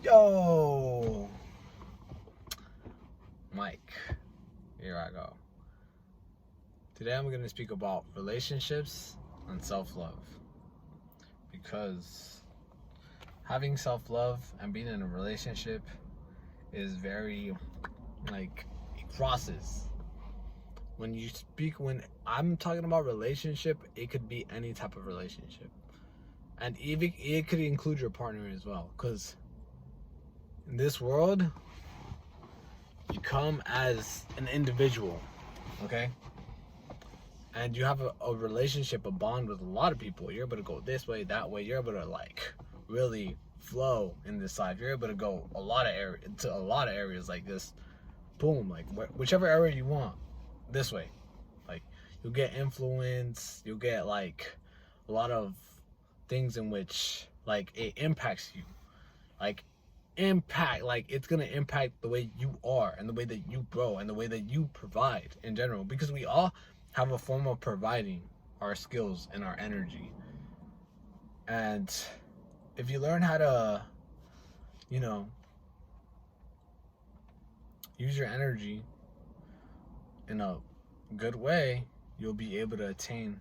Yo, Mike, here I go. Today I'm going to speak about relationships and self-love, because having self-love and being in a relationship is very, it crosses. When I'm talking about relationship, it could be any type of relationship. And even it could include your partner as well, because in this world, you come as an individual, okay? And you have a relationship, a bond with a lot of people. You're able to go this way, that way. You're able to really flow in this life. You're able to go a lot of areas like this. Boom, whichever area you want, this way. Like, you'll get influence. You'll get a lot of things in which it impacts you. It's gonna impact the way you are and the way that you grow and the way that you provide in general, because we all have a form of providing our skills and our energy. And if you learn how to use your energy in a good way, you'll be able to attain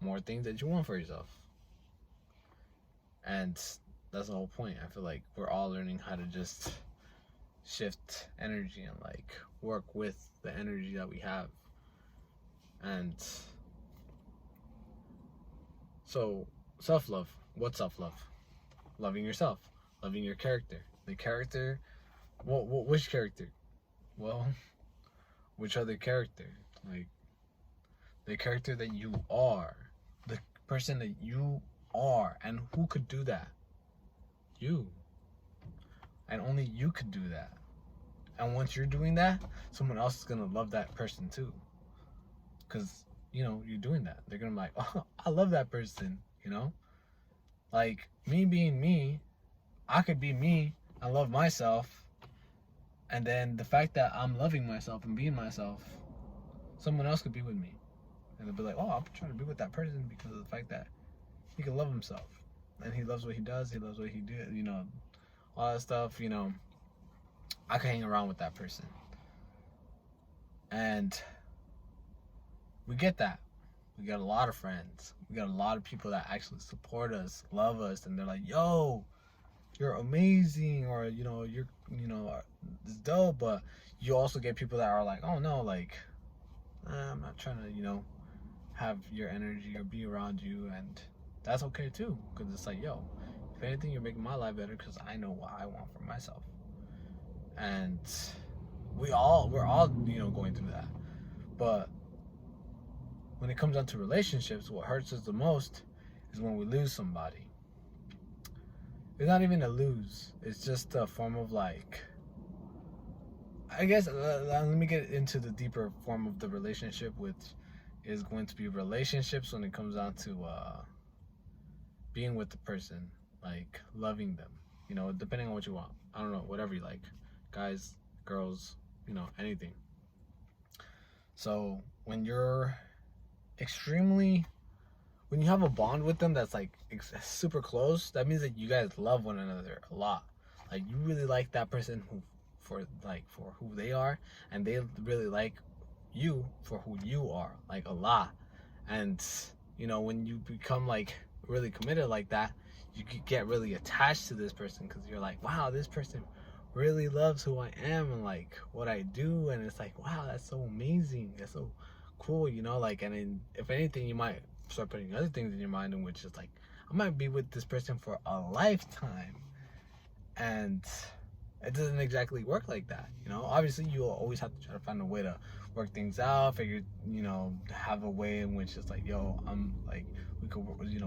more things that you want for yourself. And that's the whole point. I feel like we're all learning how to just shift energy and work with the energy that we have. And so, self-love. What's self-love? Loving yourself, loving your character. The character, which character? Well, which other character? The character that you are, the person that you are. And who could do that? You. And only you could do that. And once you're doing that, someone else is gonna love that person too, because you're doing that. They're gonna be like, oh, I love that person. Me being me, I could be me and love myself. And then the fact that I'm loving myself and being myself, someone else could be with me. And they'll be like, oh, I'm trying to be with that person because of the fact that he can love himself. And he loves what he does. He loves what he did. All that stuff, I can hang around with that person. And we get that. We got a lot of friends. We got a lot of people that actually support us, love us, and they're like, yo, you're amazing, or you're it's dope. But you also get people that are like, oh no, I'm not trying to have your energy or be around you. And that's okay too, because it's like, yo, if anything, you're making my life better because I know what I want for myself. And we're all going through that. But when it comes down to relationships, what hurts us the most is when we lose somebody. It's not even a lose. It's just a form of I guess, let me get into the deeper form of the relationship, which is going to be relationships when it comes down to being with the person, loving them, depending on what you want. I don't know, whatever you like. Guys, girls, anything. So when you have a bond with them that's super close, that means that you guys love one another a lot. You really like that person for who they are, and they really like you for who you are, a lot. And when you become really committed like that, you could get really attached to this person, because you're like, wow, this person really loves who I am and what I do. And it's wow, that's so amazing, that's so cool, and then if anything, you might start putting other things in your mind, in which is I might be with this person for a lifetime. And it doesn't exactly work like that. Obviously you'll always have to try to find a way to work things out, have a way in which it's yo, we could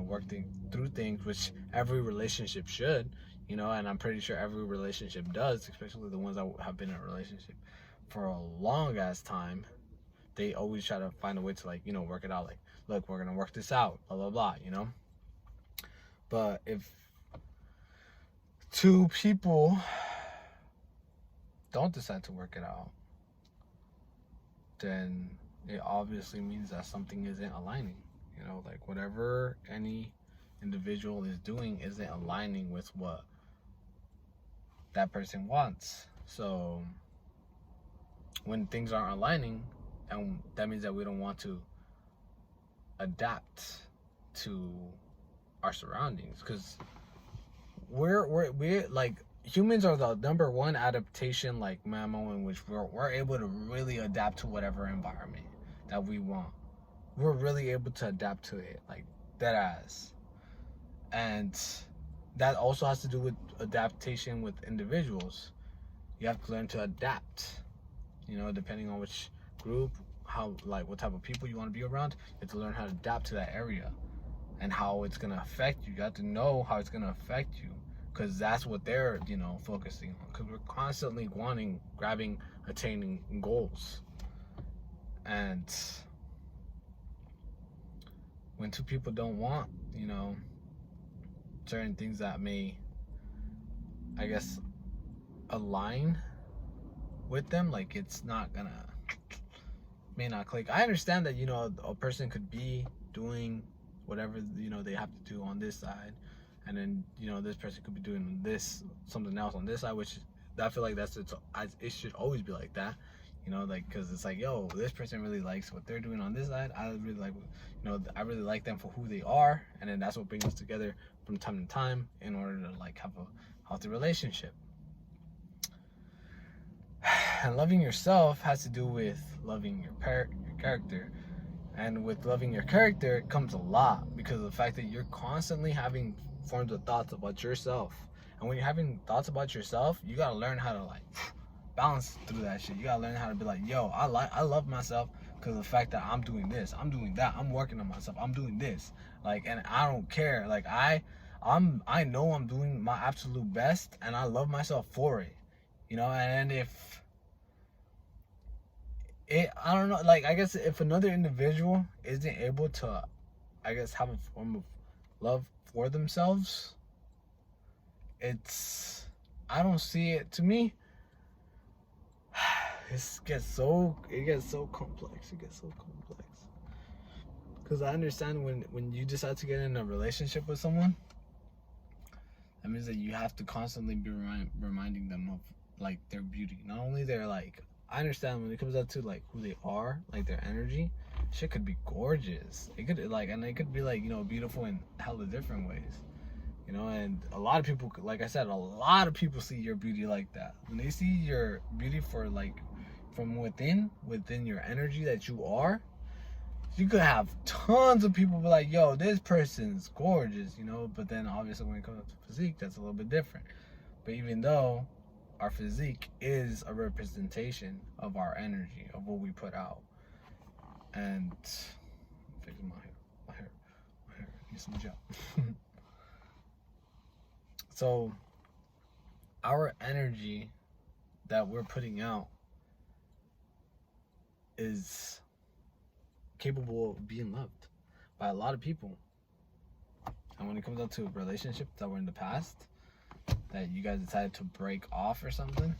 work through things, which every relationship should, and I'm pretty sure every relationship does, especially the ones that have been in a relationship for a long ass time. They always try to find a way to work it out, look, we're gonna work this out, blah blah blah. But if two people don't decide to work it out, then it obviously means that something isn't aligning. Whatever any individual is doing isn't aligning with what that person wants. So when things aren't aligning, and that means that we don't want to adapt to our surroundings, because we're like, humans are the number one adaptation like mammal, in which we're able to really adapt to whatever environment that we want. We're really able to adapt to it, like dead ass. And that also has to do with adaptation with individuals. You have to learn to adapt, depending on which group, how, like, what type of people you want to be around. You have to learn how to adapt to that area and how it's going to affect you. You have to know how it's going to affect you, because that's what they're, focusing on. Because we're constantly grabbing, attaining goals. And when two people don't want, certain things that may, I guess, align with them, like, it's not gonna, may not click. I understand that, a person could be doing whatever, they have to do on this side, and then, this person could be doing something else on this side, which I feel like it should always be like that. Like, because it's like, yo, this person really likes what they're doing on this side. I really like, I really like them for who they are. And then that's what brings us together from time to time in order to, like, have a healthy relationship. And loving yourself has to do with loving your character. And with loving your character, it comes a lot, because of the fact that you're constantly having forms of thoughts about yourself. And when you're having thoughts about yourself, you gotta learn how to, like, balance through that shit. You gotta learn how to be like, yo, I love myself because of the fact that I'm doing this, I'm doing that, I'm working on myself, I'm doing this, like, and I don't care. Like, I know I'm doing my absolute best, and I love myself for it, And if I don't know, like, I guess if another individual isn't able to, I guess, have a form of love for themselves, I don't see it. To me, it gets so complex. Because I understand when you decide to get in a relationship with someone, that means that you have to constantly be reminding them of, like, their beauty. Not only their, like, I understand when it comes out to, like, who they are, like, their energy, shit could be gorgeous. It could, like, and it could be, like, beautiful in hella different ways. And a lot of people, like I said, a lot of people see your beauty like that. When they see your beauty for, like, from within your energy that you are, you could have tons of people be like, yo, this person's gorgeous, but then obviously when it comes to physique, that's a little bit different. But even though our physique is a representation of our energy, of what we put out. And I'm fixing my hair needs some gel. So our energy that we're putting out is capable of being loved by a lot of people. And when it comes down to relationships that were in the past, that you guys decided to break off or something,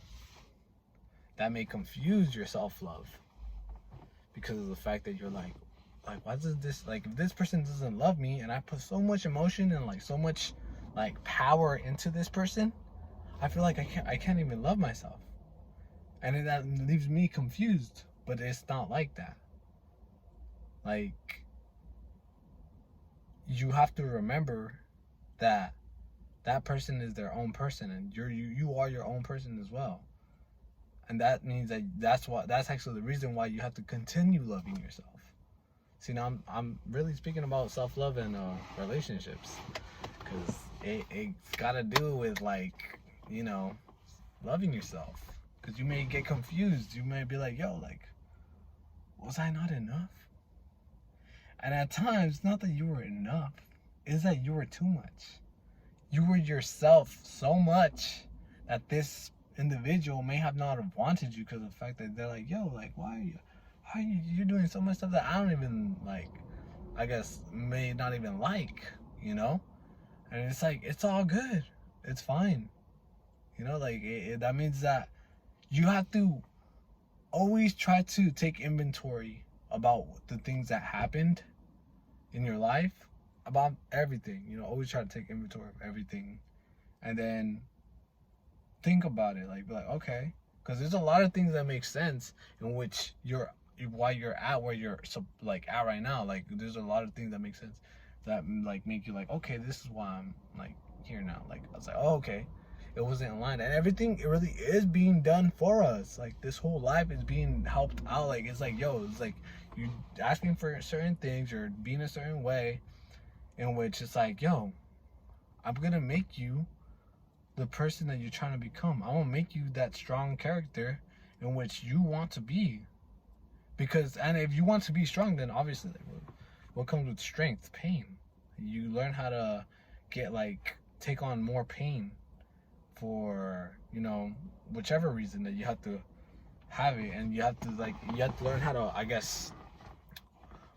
that may confuse your self-love, because of the fact that you're like, why does this, like, if this person doesn't love me and I put so much emotion and, like, so much, like, power into this person, I feel like I can't even love myself. And then that leaves me confused. But it's not like that. Like, you have to remember that that person is their own person, and you are your own person as well. And that means that that's actually the reason why you have to continue loving yourself. See, now I'm really speaking about self-love and relationships, because it's gotta do with, like, loving yourself. Because you may get confused. You may be like, yo, like, was I not enough? And at times, not that you were enough, it's that you were too much. You were yourself so much that this individual may have not have wanted you, because of the fact that they're like, yo, like, why are you doing so much stuff that I don't even, like, I guess, may not even like, And it's like, it's all good. It's fine. Like, that means that you have to always try to take inventory about the things that happened in your life, about everything. Always try to take inventory of everything, and then think about it, like, be like, okay, because there's a lot of things that make sense in which why you're at where you're like at right now. Like, there's a lot of things that make sense that like make you like, okay, this is why I'm like here now. Like, I was like, oh, okay, it wasn't in line, and everything, it really is being done for us. Like, this whole life is being helped out. Like, it's like, yo, it's like you asking for certain things, you're being a certain way, in which it's like, yo, I'm gonna make you the person that you're trying to become. I want to make you that strong character in which you want to be. Because, and if you want to be strong, then obviously, like, what comes with strength? Pain. You learn how to get, like, take on more pain for, you know, whichever reason that you have to have it. And you have to, like, you have to learn how to, I guess,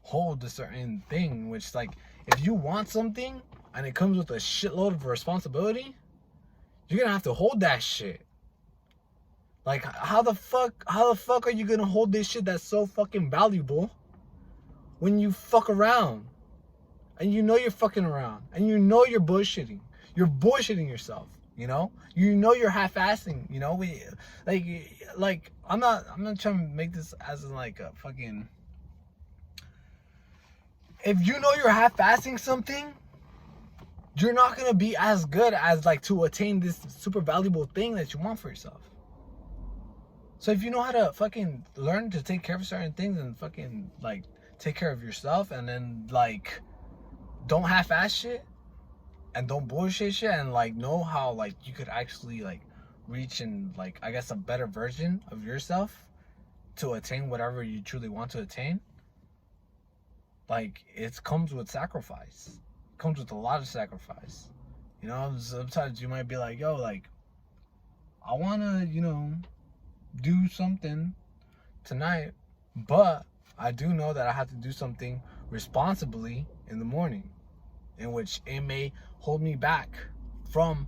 hold a certain thing, which, like, if you want something and it comes with a shitload of responsibility, you're gonna have to hold that shit. Like, how the fuck are you gonna hold this shit that's so fucking valuable when you fuck around? And you know you're fucking around. And you know you're bullshitting. You're bullshitting yourself, you know? You know you're half-assing, you know? Like, I'm not trying to make this as in like a fucking... If you know you're half-assing something, you're not gonna be as good as, like, to attain this super valuable thing that you want for yourself. So if you know how to fucking learn to take care of certain things and fucking, like, take care of yourself, and then, like, don't half-ass shit and don't bullshit shit, and, like, know how, like, you could actually, like, reach and, like, I guess a better version of yourself to attain whatever you truly want to attain, like, it comes with sacrifice. Comes with a lot of sacrifice. You know, sometimes you might be like, yo, like, I want to, you know, do something tonight, but I do know that I have to do something responsibly in the morning, in which it may hold me back from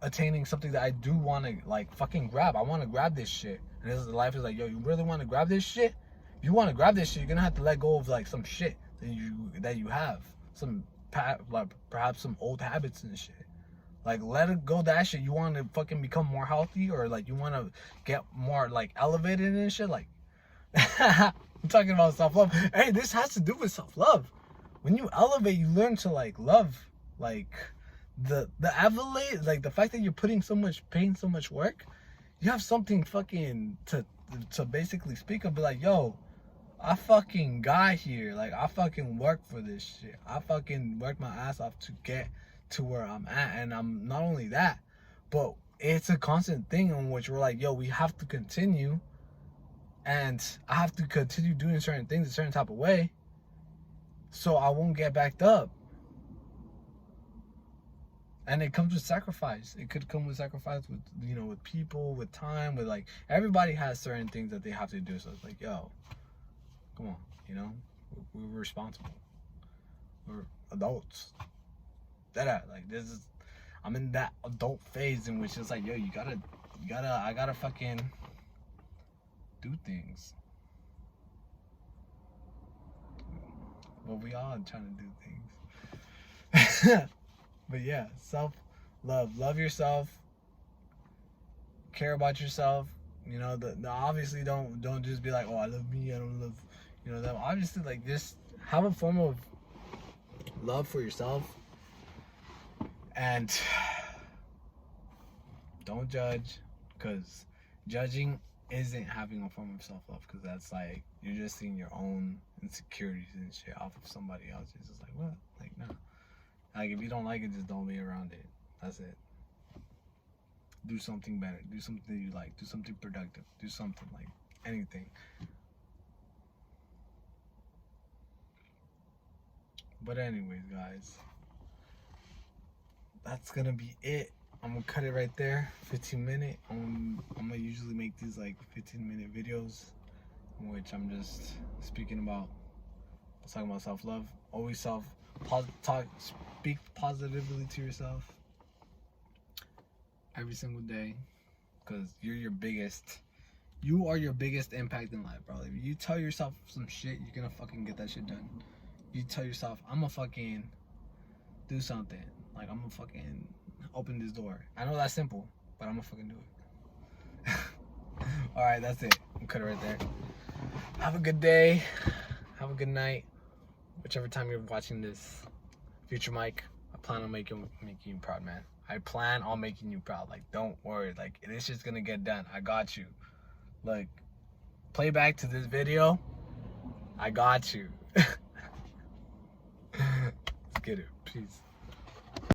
attaining something that I do want to, like, fucking grab. I want to grab this shit. And this is, life is like, yo, you really want to grab this shit? If you want to grab this shit, you're gonna have to let go of, like, some shit that you have, some, like, perhaps some old habits and shit. Like, let it go, that shit. You want to fucking become more healthy, or, like, you want to get more, like, elevated and shit, like, I'm talking about self-love. Hey, this has to do with self-love. When you elevate, you learn to, like, love, like, the accolade, like, the fact that you're putting so much pain, so much work, you have something fucking to basically speak of, be like, yo, I fucking got here. Like, I fucking worked for this shit. I fucking worked my ass off to get to where I'm at. And I'm not only that, but it's a constant thing in which we're like, yo, we have to continue, and I have to continue doing certain things a certain type of way so I won't get backed up. And it comes with sacrifice. It could come with sacrifice with, you know, with people, with time, with, like, everybody has certain things that they have to do. So it's like, yo, come on, you know, we're responsible. We're adults. Like, this is, I'm in that adult phase in which it's like, yo, I gotta fucking do things. Well, we all trying to do things. But yeah, self-love. Love yourself. Care about yourself. You know, obviously don't just be like, oh, I love me, I don't love, you know, them. Obviously, like, just have a form of love for yourself, and don't judge, because judging isn't having a form of self-love, because that's like, you're just seeing your own insecurities and shit off of somebody else. It's just like, what? Like, no. Like, if you don't like it, just don't be around it. That's it. Do something better. Do something you like. Do something productive. Do something, like, anything. But anyways, guys, that's gonna be it. I'm gonna cut it right there. 15-minute. I'm gonna usually make these, like, 15-minute videos in which I'm just speaking about, talking about self-love. Always speak positively to yourself every single day, because you are your biggest impact in life, bro. If you tell yourself some shit, you're gonna fucking get that shit done. You tell yourself, I'm gonna fucking do something, like, I'm gonna fucking open this door. I know that's simple, but I'm gonna fucking do it. All right, that's it. I'm cut it right there. Have a good day. Have a good night. Whichever time you're watching this. Future Mike, I plan on making you proud, man. I plan on making you proud. Like, don't worry. Like, it's just gonna get done. I got you. Look, play back to this video. I got you. Let's get it. Peace.